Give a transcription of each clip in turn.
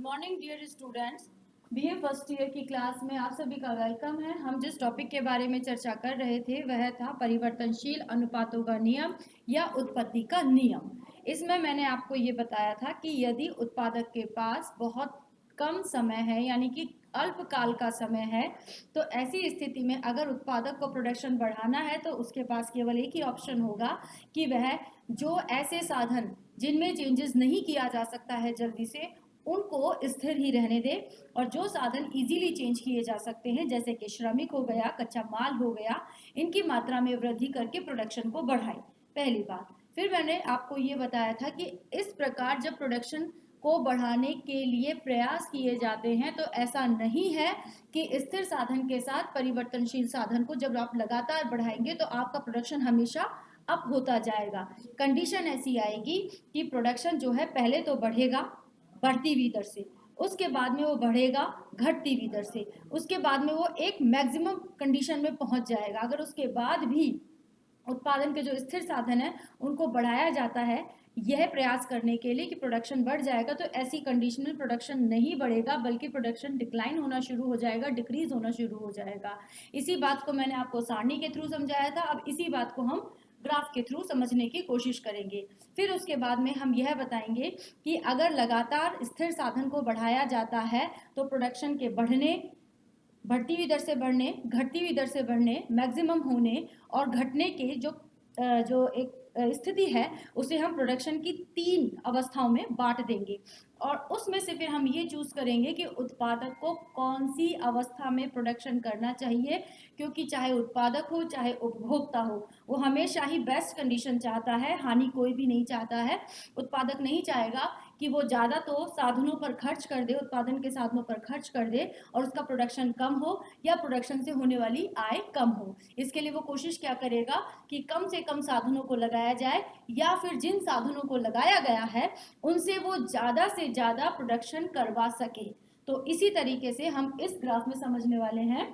Morning dear students. BA first year की class में आप सभी का वेलकम है। हम जिस टॉपिक के बारे में चर्चा कर रहे थे वह था परिवर्तनशील अनुपातों का नियम या उत्पत्ति का नियम। इसमें मैंने आपको ये बताया था कि यदि उत्पादक के पास बहुत कम समय है यानी कि अल्पकाल का समय है, तो ऐसी स्थिति में अगर उत्पादक को प्रोडक्शन बढ़ाना है तो उसके पास केवल एक ही ऑप्शन होगा कि वह जो ऐसे साधन जिनमें चेंजेस नहीं किया जा सकता है जल्दी से, उनको स्थिर ही रहने दे, और जो साधन इजीली चेंज किए जा सकते हैं जैसे कि श्रमिक हो गया, कच्चा माल हो गया, इनकी मात्रा में वृद्धि करके प्रोडक्शन को बढ़ाए। पहली बात। फिर मैंने आपको ये बताया था कि इस प्रकार जब प्रोडक्शन को बढ़ाने के लिए प्रयास किए जाते हैं तो ऐसा नहीं है कि स्थिर साधन के साथ परिवर्तनशील साधन को जब आप लगातार बढ़ाएंगे तो आपका प्रोडक्शन हमेशा अप होता जाएगा। कंडीशन ऐसी आएगी कि प्रोडक्शन जो है पहले तो बढ़ेगा बढ़ती हुई दर से, उसके बाद में वो बढ़ेगा घटती हुई दर से, उसके बाद में वो एक मैक्सिमम कंडीशन में पहुंच जाएगा। अगर उसके बाद भी उत्पादन के जो स्थिर साधन है उनको बढ़ाया जाता है यह प्रयास करने के लिए कि प्रोडक्शन बढ़ जाएगा, तो ऐसी कंडीशन में प्रोडक्शन नहीं बढ़ेगा बल्कि प्रोडक्शन डिक्लाइन होना शुरू हो जाएगा, डिक्रीज होना शुरू हो जाएगा। इसी बात को मैंने आपको सारणी के थ्रू समझाया था। अब इसी बात को हम ग्राफ के थ्रू समझने की कोशिश करेंगे। फिर उसके बाद में हम यह बताएंगे कि अगर लगातार स्थिर साधन को बढ़ाया जाता है तो प्रोडक्शन के बढ़ने, बढ़ती हुई दर से बढ़ने, घटती हुई दर से बढ़ने, मैक्सिमम होने और घटने के जो एक स्थिति है उसे हम प्रोडक्शन की 3 अवस्थाओं में बांट देंगे, और उसमें से फिर हम ये चूज करेंगे कि उत्पादक को कौन सी अवस्था में प्रोडक्शन करना चाहिए, क्योंकि चाहे उत्पादक हो चाहे उपभोक्ता हो वो हमेशा ही बेस्ट कंडीशन चाहता है, हानि कोई भी नहीं चाहता है। उत्पादक नहीं चाहेगा कि वो ज़्यादा तो साधनों पर खर्च कर दे, उत्पादन के साधनों पर खर्च कर दे और उसका प्रोडक्शन कम हो या प्रोडक्शन से होने वाली आय कम हो। इसके लिए वो कोशिश क्या करेगा कि कम से कम साधनों को लगाया जाए, या फिर जिन साधनों को लगाया गया है उनसे वो ज़्यादा से ज़्यादा प्रोडक्शन करवा सके। तो इसी तरीके से हम इस ग्राफ में समझने वाले हैं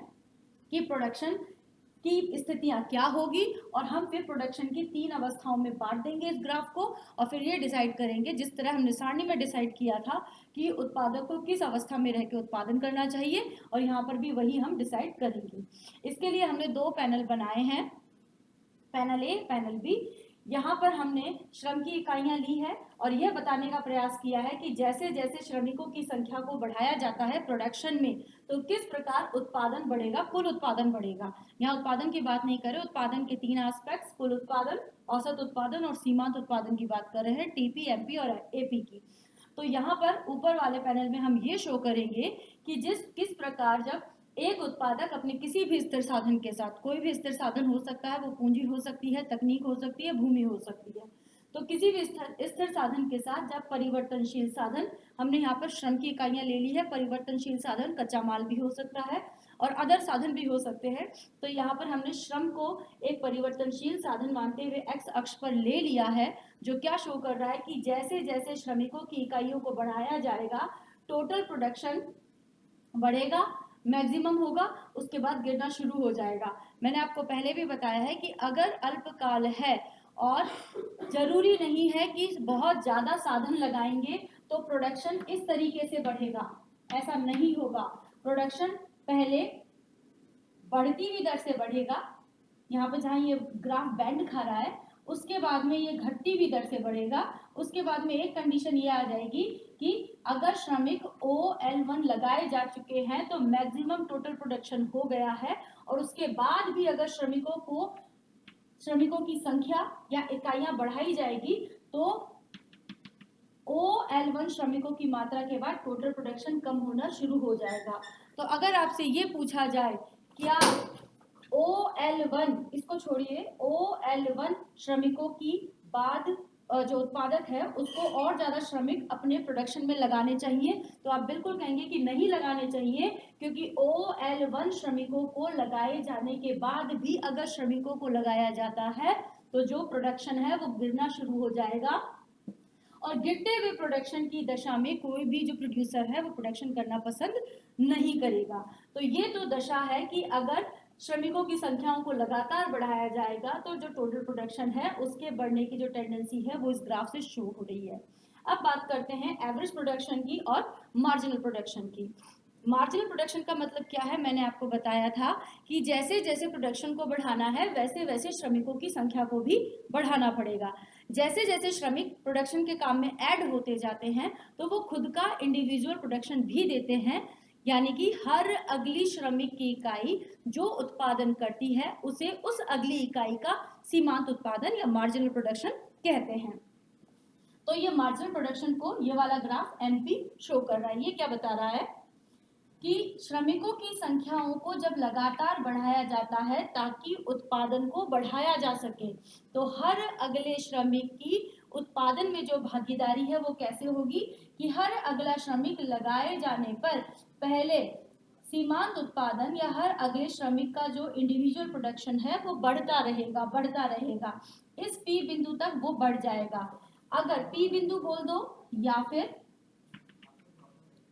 कि प्रोडक्शन की स्थितियां क्या होगी, और हम फिर प्रोडक्शन की 3 अवस्थाओं में बांट देंगे इस ग्राफ को, और फिर ये डिसाइड करेंगे जिस तरह हमने सारणी में डिसाइड किया था कि उत्पादक को किस अवस्था में रह के उत्पादन करना चाहिए, और यहाँ पर भी वही हम डिसाइड करेंगे। इसके लिए हमने 2 पैनल बनाए हैं, पैनल ए पैनल बी। यहाँ पर हमने श्रम की इकाइयां ली है और यह बताने का प्रयास किया है कि जैसे जैसे श्रमिकों की संख्या को बढ़ाया जाता है प्रोडक्शन में तो किस प्रकार उत्पादन बढ़ेगा, कुल उत्पादन बढ़ेगा। यहाँ उत्पादन की बात नहीं कर रहे, उत्पादन के 3 एस्पेक्ट्स, कुल उत्पादन, औसत उत्पादन और सीमांत उत्पादन की बात कर रहे हैं, टीपी, एमपी और एपी की। तो यहाँ पर ऊपर वाले पैनल में हम ये शो करेंगे कि किस प्रकार जब एक उत्पादक अपने किसी भी स्थिर साधन के साथ, कोई भी स्थिर साधन हो सकता है, वो पूंजी हो सकती है, तकनीक हो सकती है, भूमि हो सकती है, तो किसी भी स्थिर साधन के साथ जब परिवर्तनशील साधन, हमने यहाँ पर श्रम की इकाइयां ले ली है, परिवर्तनशील साधन कच्चा माल भी हो सकता है और अदर साधन भी हो सकते हैं, तो यहाँ पर हमने श्रम को एक परिवर्तनशील साधन मानते हुए एक्स अक्ष पर ले लिया है, जो क्या शो कर रहा है कि जैसे जैसे श्रमिकों की इकाइयों को बढ़ाया जाएगा टोटल प्रोडक्शन बढ़ेगा, मैक्सिमम होगा, उसके बाद गिरना शुरू हो जाएगा। मैंने आपको पहले भी बताया है कि अगर अल्पकाल है और जरूरी नहीं है कि बहुत ज्यादा साधन लगाएंगे तो प्रोडक्शन इस तरीके से बढ़ेगा, ऐसा नहीं होगा। प्रोडक्शन पहले बढ़ती हुई दर से बढ़ेगा, यहाँ पे जहाँ ये ग्राफ बैंड खा रहा है, उसके बाद में ये घटती हुई दर से बढ़ेगा, उसके बाद में एक कंडीशन ये आ जाएगी कि अगर श्रमिक OL1 लगाए जा चुके हैं तो मैक्सिमम टोटल प्रोडक्शन हो गया है, और उसके बाद भी अगर श्रमिकों की संख्या या इकाइयां बढ़ाई जाएगी तो OL1 श्रमिकों की मात्रा के बाद टोटल प्रोडक्शन कम होना शुरू हो जाएगा। तो अगर आपसे ये पूछा जाए क्या OL1, इसको छोड़िए, OL1 श्रमिकों की बाद जो उत्पादक है उसको और ज्यादा श्रमिक अपने प्रोडक्शन में लगाने चाहिए, तो आप बिल्कुल कहेंगे कि नहीं लगाने चाहिए, क्योंकि OL1 श्रमिकों को लगाए जाने के बाद भी अगर श्रमिकों को लगाया जाता है तो जो प्रोडक्शन है वो गिरना शुरू हो जाएगा, और गिरते हुए प्रोडक्शन की दशा में कोई भी जो प्रोड्यूसर है वो प्रोडक्शन करना पसंद नहीं करेगा। तो ये तो दशा है कि अगर श्रमिकों की संख्याओं को लगातार बढ़ाया जाएगा तो जो टोटल प्रोडक्शन है उसके बढ़ने की जो टेंडेंसी है वो इस ग्राफ से शो हो रही है। अब बात करते हैं एवरेज प्रोडक्शन की और मार्जिनल प्रोडक्शन की। मार्जिनल प्रोडक्शन का मतलब क्या है, मैंने आपको बताया था कि जैसे जैसे प्रोडक्शन को बढ़ाना है वैसे वैसे श्रमिकों की संख्या को भी बढ़ाना पड़ेगा। जैसे जैसे श्रमिक प्रोडक्शन के काम में ऐड होते जाते हैं तो वो खुद का इंडिविजुअल प्रोडक्शन भी देते हैं, यानी कि हर अगली श्रमिक की इकाई जो उत्पादन करती है उसे उस अगली इकाई का सीमांत उत्पादन या मार्जिनल प्रोडक्शन कहते हैं। तो ये मार्जिनल प्रोडक्शन को ये वाला ग्राफ एमपी शो कर रहा है। ये क्या बता रहा है कि श्रमिकों की संख्याओं को जब लगातार बढ़ाया जाता है ताकि उत्पादन को बढ़ाया जा सके, तो हर अगले श्रमिक की उत्पादन में जो भागीदारी है वो कैसे होगी कि हर अगला श्रमिक लगाए जाने पर पहले सीमांत उत्पादन या हर अगले श्रमिक का जो इंडिविजुअल प्रोडक्शन है वो बढ़ता रहेगा, इस पी बिंदु तक वो बढ़ जाएगा। अगर पी बिंदु बोल दो या फिर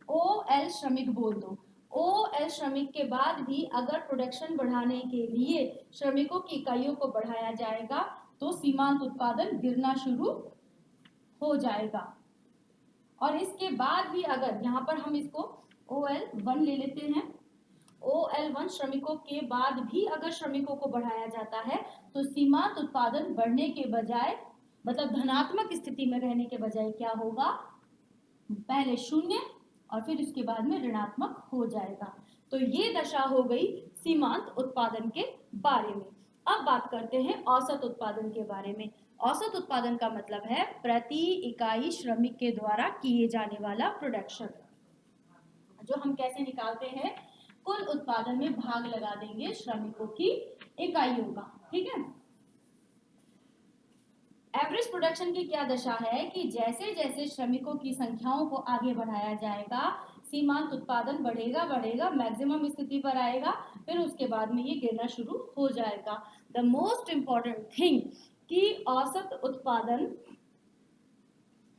ओ एल श्रमिक बोल दो। ओ एल श्रमिक के बाद भी अगर प्रोडक्शन बढ़ाने के लिए श्रमिकों की इकाइयों को बढ़ाया जाएगा तो सीमांत उत्पादन गिरना शुरू हो जाएगा। और इसके बाद भी अगर यहाँ पर हम इसको OL1 ले लेते हैं, OL1 श्रमिकों के बाद भी अगर श्रमिकों को बढ़ाया जाता है तो सीमांत उत्पादन बढ़ने के बजाय, मतलब धनात्मक स्थिति में रहने के बजाय क्या होगा, पहले शून्य और फिर उसके बाद में ऋणात्मक हो जाएगा। तो ये दशा हो गई सीमांत उत्पादन के बारे में। अब बात करते हैं औसत उत्पादन के बारे में। औसत उत्पादन का मतलब है प्रति इकाई श्रमिक के द्वारा किए जाने वाला प्रोडक्शन, जो हम कैसे निकालते हैं, कुल उत्पादन में भाग लगा देंगे श्रमिकों की इकाइयों का, ठीक है। एवरेज प्रोडक्शन की क्या दशा है कि जैसे जैसे श्रमिकों की संख्याओं को आगे बढ़ाया जाएगा सीमांत उत्पादन बढ़ेगा मैक्सिमम स्थिति पर आएगा, फिर उसके बाद में ये गिरना शुरू हो जाएगा। द मोस्ट इंपॉर्टेंट थिंग कि औसत उत्पादन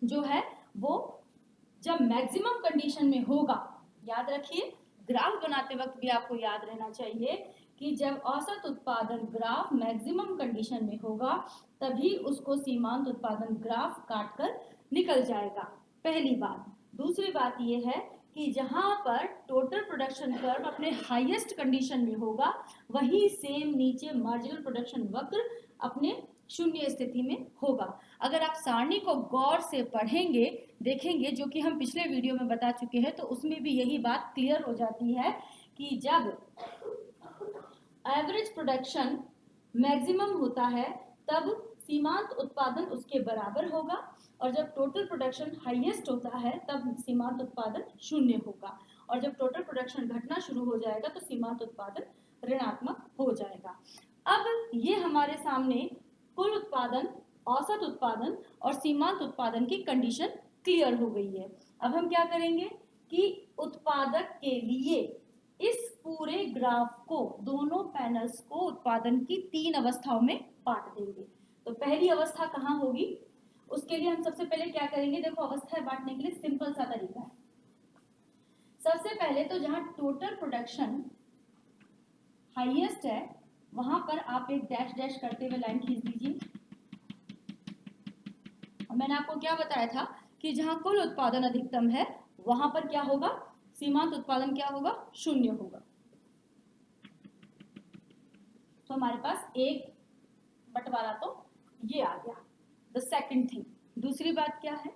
जो है वो जब मैक्सिमम कंडीशन में होगा, याद रखिए ग्राफ बनाते वक्त भी आपको याद रहना चाहिए कि जब औसत उत्पादन ग्राफ मैक्सिमम कंडीशन में होगा तभी उसको सीमांत उत्पादन ग्राफ काटकर निकल जाएगा, पहली बात। दूसरी बात ये है कि जहां पर टोटल प्रोडक्शन कर्व अपने हाईएस्ट कंडीशन में होगा वही सेम नीचे मार्जिनल प्रोडक्शन वक्र अपने शून्य स्थिति में होगा। अगर आप सारणी को गौर से पढ़ेंगे देखेंगे, जो कि हम पिछले वीडियो में बता चुके हैं, तो उसमें भी यही बात क्लियर हो जाती है कि जब एवरेज प्रोडक्शन मैक्सिमम होता है तब सीमांत उत्पादन उसके बराबर होगा और जब टोटल प्रोडक्शन हाईएस्ट होता है तब सीमांत उत्पादन शून्य होगा और जब टोटल प्रोडक्शन घटना शुरू हो जाएगा तो सीमांत उत्पादन ऋणात्मक हो जाएगा। अब ये हमारे सामने कुल उत्पादन, औसत उत्पादन और सीमांत उत्पादन की कंडीशन क्लियर हो गई है। अब हम क्या करेंगे कि उत्पादक के लिए इस पूरे ग्राफ को, दोनों पैनल्स को उत्पादन की 3 अवस्थाओं में बांट देंगे। तो पहली अवस्था कहाँ होगी, उसके लिए हम सबसे पहले क्या करेंगे, देखो अवस्थाएं बांटने के लिए सिंपल सा तरीका है। सबसे पहले तो जहां टोटल प्रोडक्शन हाईएस्ट है वहां पर आप एक डैश डैश करते हुए लाइन खींच दीजिए। और मैंने आपको क्या बताया था कि जहां कुल उत्पादन अधिकतम है वहां पर क्या होगा, सीमांत उत्पादन क्या होगा, शून्य होगा। तो हमारे पास एक बंटवारा तो ये आ गया। द सेकंड थिंग, दूसरी बात क्या है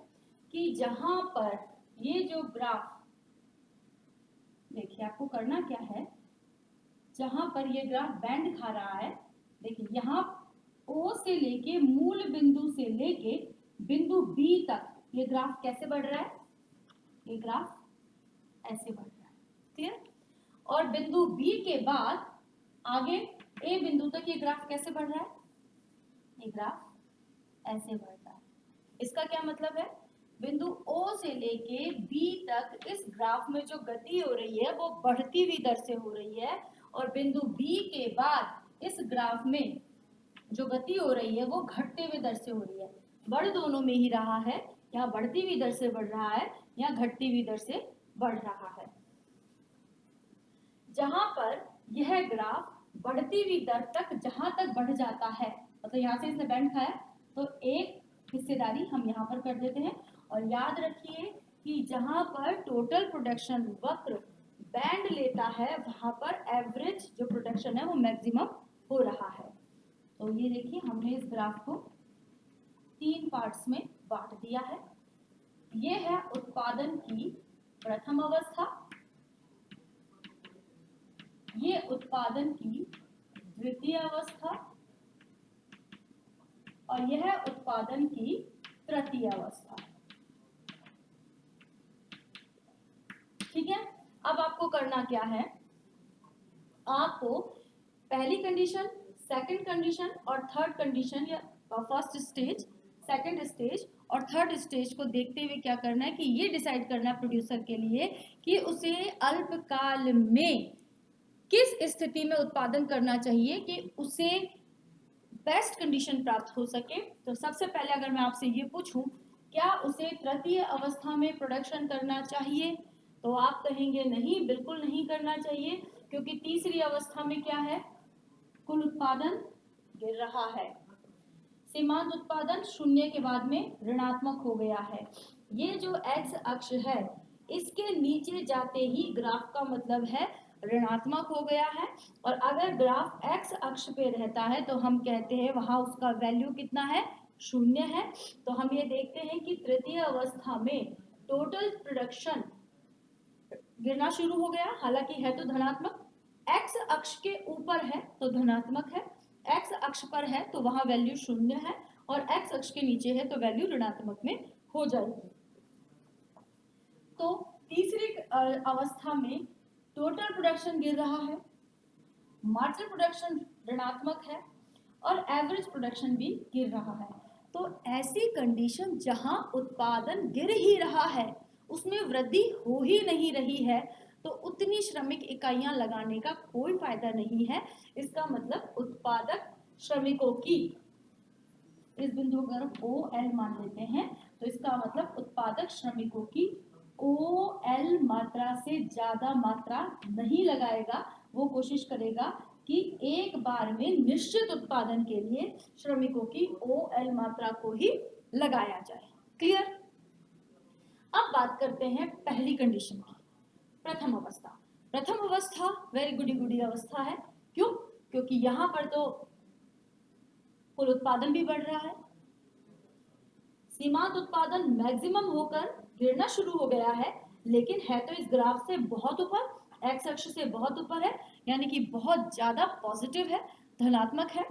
कि जहां पर ये जो ग्राफ, देखिए आपको करना क्या है, जहां पर ये ग्राफ बैंड खा रहा है, देखिए यहाँ O से लेके मूल बिंदु से लेके बिंदु B तक ये ग्राफ कैसे बढ़ रहा है, ये ग्राफ ऐसे बढ़ रहा है, क्लियर। और बिंदु B के बाद आगे A बिंदु तक ये ग्राफ कैसे बढ़ रहा है, ये ग्राफ ऐसे बढ़ रहा है। इसका क्या मतलब है, बिंदु O से लेके B तक इस ग्राफ में जो गति हो रही है वो बढ़ती हुई दर से हो रही है और बिंदु B के बाद इस ग्राफ में जो गति हो रही है वो घटते हुए दर से हो रही है। बढ़ दोनों में ही रहा है, यहाँ बढ़ती हुई दर से बढ़ रहा है, यहाँ घटती हुई दर से बढ़ रहा है। जहां पर यह ग्राफ बढ़ती हुई दर तक जहां तक बढ़ जाता है, मतलब यहाँ से इसने बैंड खाया तो एक हिस्सेदारी हम यहाँ पर कर देते हैं और याद रखिए कि जहां पर टोटल प्रोडक्शन वक्र बैंड लेता है वहां पर एवरेज जो प्रोडक्शन है वो मैक्सिमम हो रहा है। तो ये देखिए हमने इस ग्राफ को 3 पार्ट्स में बांट दिया है। ये है उत्पादन की प्रथम अवस्था, ये उत्पादन की द्वितीय अवस्था और यह है उत्पादन की तृतीय अवस्था। ठीक है, अब आपको करना क्या है, आपको पहली कंडीशन, सेकंड कंडीशन और थर्ड कंडीशन या फर्स्ट स्टेज, सेकंड स्टेज और थर्ड स्टेज को देखते हुए क्या करना है कि ये डिसाइड करना है प्रोड्यूसर के लिए कि उसे अल्पकाल में किस स्थिति में उत्पादन करना चाहिए कि उसे बेस्ट कंडीशन प्राप्त हो सके। तो सबसे पहले अगर मैं आपसे ये पूछूं क्या उसे तृतीय अवस्था में प्रोडक्शन करना चाहिए, तो आप कहेंगे नहीं, बिल्कुल नहीं करना चाहिए, क्योंकि तीसरी अवस्था में क्या है, कुल उत्पादन गिर रहा है, सीमांत उत्पादन शून्य के बाद में ऋणात्मक हो गया है। ये जो एक्स अक्ष है इसके नीचे जाते ही ग्राफ का मतलब है ऋणात्मक हो गया है, और अगर ग्राफ एक्स अक्ष पे रहता है तो हम कहते हैं वहां उसका वैल्यू कितना है, शून्य है। तो हम ये देखते हैं कि तृतीय अवस्था में टोटल प्रोडक्शन गिरना शुरू हो गया, हालांकि है तो धनात्मक, एक्स अक्ष के ऊपर है तो धनात्मक है, एक्स अक्ष पर है तो वहां वैल्यू शून्य है, और एक्स अक्ष के नीचे है तो वैल्यू ऋणात्मक में हो जाएगी। तो तीसरी अवस्था में टोटल प्रोडक्शन गिर रहा है, मार्जिनल प्रोडक्शन ऋणात्मक है और एवरेज प्रोडक्शन भी गिर रहा है। तो ऐसी कंडीशन जहां उत्पादन गिर ही रहा है, उसमें वृद्धि हो ही नहीं रही है, तो उतनी श्रमिक इकाइयां लगाने का कोई फायदा नहीं है। इसका मतलब उत्पादक श्रमिकों की, इस बिंदु को अगर OL मान लेते हैं तो इसका मतलब उत्पादक श्रमिकों की OL मात्रा से ज्यादा मात्रा नहीं लगाएगा। वो कोशिश करेगा कि एक बार में निश्चित उत्पादन के लिए श्रमिकों की OL मात्रा को ही लगाया जाए। क्लियर? अब बात करते हैं पहली कंडीशन की, प्रथम अवस्था। प्रथम अवस्था वेरी गुडी गुडी अवस्था है। क्यों? क्योंकि यहां पर तो कुल उत्पादन भी बढ़ रहा है, सीमांत उत्पादन मैक्सिमम होकर गिरना शुरू हो गया है, लेकिन है तो इस ग्राफ से बहुत ऊपर, एक्स अक्ष से बहुत ऊपर है, यानी कि बहुत ज्यादा पॉजिटिव है, धनात्मक है,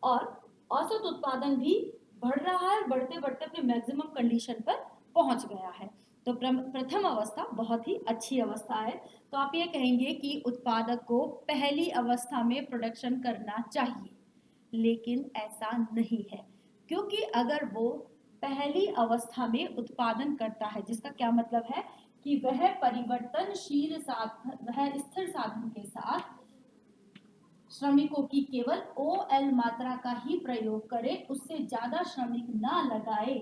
और औसत उत्पादन भी बढ़ रहा है, बढ़ते बढ़ते अपने मैक्सिमम कंडीशन पर पहुंच गया है। तो प्रथम अवस्था बहुत ही अच्छी अवस्था है। तो आप ये कहेंगे कि उत्पादक को पहली अवस्था में प्रोडक्शन करना चाहिए, लेकिन ऐसा नहीं है, क्योंकि अगर वो पहली अवस्था में उत्पादन करता है, जिसका क्या मतलब है कि वह परिवर्तनशील साधन, वह स्थिर साधन के साथ श्रमिकों की केवल OL मात्रा का ही प्रयोग करे, उससे ज्यादा श्रमिक ना लगाए,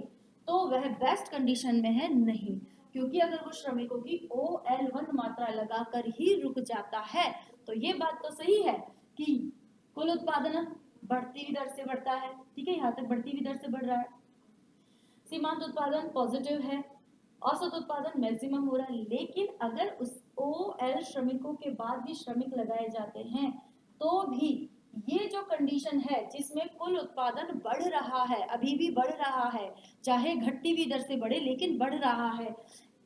तो वह बेस्ट कंडीशन में है नहीं। क्योंकि अगर वो श्रमिकों की OL1 मात्रा लगाकर ही रुक जाता है तो ये बात तो सही है कि कुल उत्पादन बढ़ती हुई दर से बढ़ता है, ठीक है, यहाँ तक बढ़ती हुई दर से बढ़ रहा है, सीमांत उत्पादन पॉजिटिव है, औसत उत्पादन मैक्सिमम हो रहा है, लेकिन अगर उस OL श्रमिकों के बाद भी श्रमिक लगाए जाते हैं तो भी ये जो कंडीशन है जिसमें कुल उत्पादन बढ़ रहा है, अभी भी बढ़ रहा है, चाहे घटती हुई दर से बढ़े लेकिन बढ़ रहा है,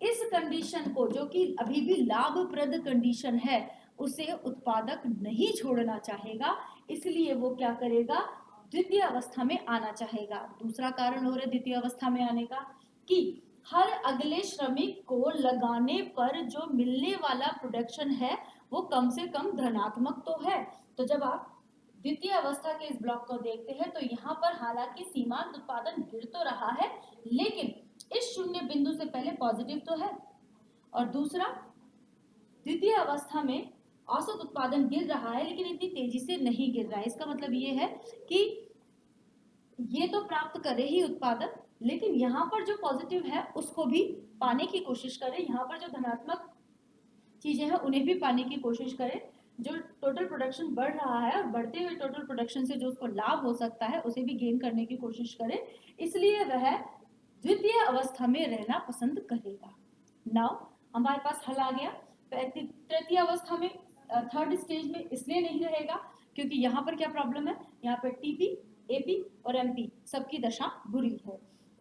इस कंडीशन को जो कि अभी भी लाभप्रद कंडीशन है उसे उत्पादक नहीं छोड़ना चाहेगा, इसलिए वो क्या करेगा, द्वितीय अवस्था में आना चाहेगा। दूसरा कारण हो रहा है द्वितीय अवस्था में आने का कि हर अगले श्रमिक को लगाने पर जो मिलने वाला प्रोडक्शन है वो कम से कम धनात्मक तो है। तो जब आप द्वितीय अवस्था के इस ब्लॉक को देखते हैं तो यहाँ पर हालांकि सीमांत उत्पादन गिर तो रहा है, लेकिन इस शून्य बिंदु से पहले पॉजिटिव तो है, और दूसरा द्वितीय अवस्था में औसत उत्पादन गिर रहा है लेकिन इतनी तेजी से नहीं गिर रहा है। इसका मतलब ये है कि ये तो प्राप्त करे ही उत्पादन, लेकिन यहाँ पर जो पॉजिटिव है उसको भी पाने की कोशिश करें, यहाँ पर जो धनात्मक चीजें हैं उन्हें भी पाने की कोशिश करें, जो टोटल प्रोडक्शन बढ़ रहा है और बढ़ते हुए टोटल प्रोडक्शन से जो उसको लाभ हो सकता है उसे भी गेन करने की कोशिश करें। इसलिए वह द्वितीय अवस्था में रहना पसंद करेगा। नाउ हमारे पास हल आ गया। तृतीय अवस्था में, थर्ड स्टेज में इसलिए नहीं रहेगा क्योंकि यहाँ पर क्या प्रॉब्लम है, यहाँ पर टीपी, एपी और एमपी सबकी दशा बुरी है।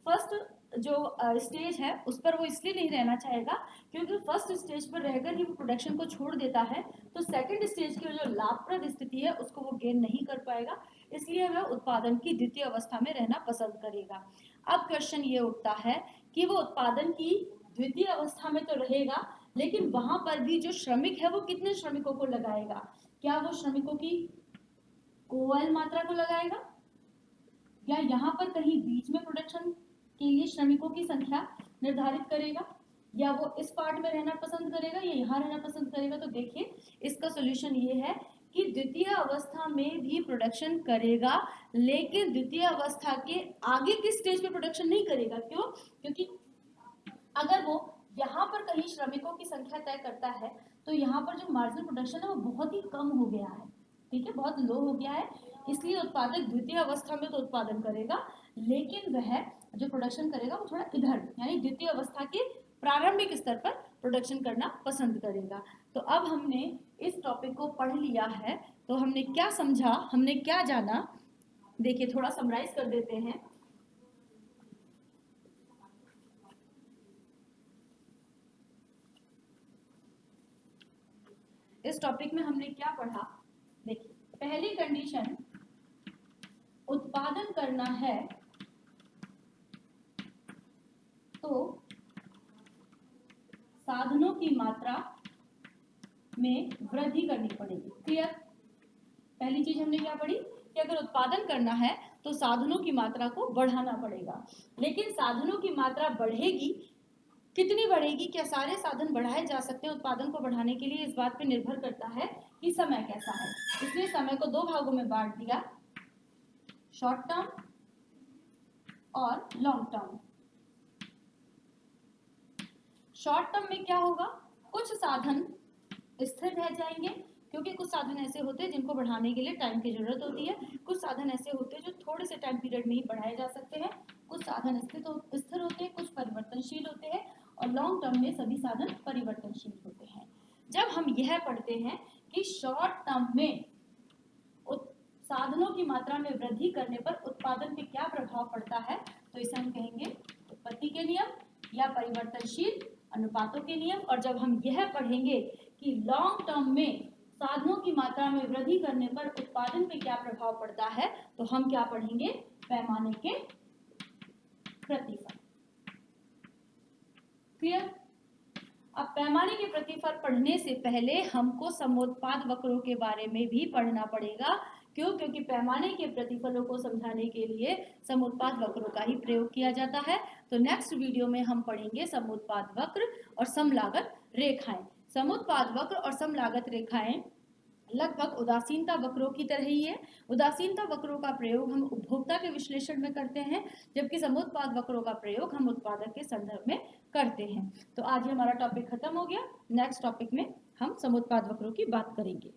फर्स्ट जो स्टेज है उस पर वो इसलिए नहीं रहना चाहेगा क्योंकि फर्स्ट स्टेज पर रहकर ही वो प्रोडक्शन को छोड़ देता है, तो सेकंड स्टेज की जो लाभप्रद स्थिति है उसको वो गेन नहीं कर पाएगा, इसलिए वह उत्पादन की द्वितीय अवस्था में रहना पसंद करेगा। अब क्वेश्चन ये उठता है कि वो उत्पादन की द्वितीय अवस्था में तो रहेगा, लेकिन वहां पर भी जो श्रमिक है वो कितने श्रमिकों को लगाएगा? क्या वो श्रमिकों की कोवल मात्रा को लगाएगा, या यहाँ पर कहीं बीच में प्रोडक्शन के लिए श्रमिकों की संख्या निर्धारित करेगा, या वो इस पार्ट में रहना पसंद करेगा या यहाँ रहना पसंद करेगा? तो देखिए इसका सोल्यूशन ये है कि द्वितीय अवस्था में भी प्रोडक्शन करेगा, लेकिन द्वितीय अवस्था के आगे की स्टेज पे प्रोडक्शन नहीं करेगा। क्यों? क्योंकि अगर वो यहाँ पर कहीं श्रमिकों की संख्या तय करता है तो यहाँ पर जो मार्जिनल प्रोडक्शन है वो बहुत ही कम हो गया है, ठीक है, बहुत लो हो गया है, इसलिए उत्पादक द्वितीय अवस्था में तो उत्पादन करेगा, लेकिन वह जो प्रोडक्शन करेगा वो थोड़ा इधर यानी द्वितीय अवस्था के प्रारंभिक स्तर पर प्रोडक्शन करना पसंद करेगा। तो अब हमने इस टॉपिक को पढ़ लिया है, तो हमने क्या समझा, हमने क्या जाना, देखिए थोड़ा समराइज कर देते हैं। इस टॉपिक में हमने क्या पढ़ा? देखिए पहली कंडीशन, उत्पादन करना है तो साधनों की मात्रा में वृद्धि करनी पड़ेगी। क्लियर? पहली चीज हमने क्या पढ़ी कि अगर उत्पादन करना है तो साधनों की मात्रा को बढ़ाना पड़ेगा, लेकिन साधनों की मात्रा बढ़ेगी, कितनी बढ़ेगी, क्या सारे साधन बढ़ाए जा सकते हैं उत्पादन को बढ़ाने के लिए? इस बात पे निर्भर करता है कि समय कैसा है, इसलिए समय को दो भागों में बांट दिया, शॉर्ट टर्म और लॉन्ग टर्म। शॉर्ट टर्म में क्या होगा, कुछ साधन स्थिर रह जाएंगे क्योंकि कुछ साधन ऐसे होते हैं जिनको बढ़ाने के लिए टाइम की जरूरत होती है, कुछ साधन ऐसे होते हैं जो थोड़े से टाइम पीरियड में ही बढ़ाए जा सकते हैं, कुछ साधन स्थिर होते हैं, कुछ परिवर्तनशील होते हैं, और लॉन्ग टर्म में सभी साधन परिवर्तनशील होते हैं। जब हम यह पढ़ते हैं कि शॉर्ट टर्म में साधनों की मात्रा में वृद्धि करने पर उत्पादन पे क्या प्रभाव पड़ता है, तो इसे हम कहेंगे उत्पत्ति के नियम या परिवर्तनशील अनुपातों के नियम। और जब हम यह पढ़ेंगे कि लॉन्ग टर्म में साधनों की मात्रा में वृद्धि करने पर उत्पादन पे क्या प्रभाव पड़ता है, तो हम क्या पढ़ेंगे, पैमाने के प्रतिफल। क्लियर? अब पैमाने के प्रतिफल पढ़ने से पहले हमको समोत्पाद वक्रों के बारे में भी पढ़ना पड़ेगा। क्यों? क्योंकि पैमाने के प्रतिफलों को समझाने के लिए समोत्पाद वक्रों का ही प्रयोग किया जाता है। तो नेक्स्ट वीडियो में हम पढ़ेंगे समोत्पाद वक्र और समलागत रेखाएं। समोत्पाद वक्र और समलागत रेखाएं लगभग उदासीनता वक्रों की तरह ही है। उदासीनता वक्रों का प्रयोग हम उपभोक्ता के विश्लेषण में करते हैं, जबकि समोत्पाद वक्रों का प्रयोग हम उत्पादक के संदर्भ में करते हैं। तो आज हमारा टॉपिक खत्म हो गया। नेक्स्ट टॉपिक में हम समोत्पाद वक्रों की बात करेंगे।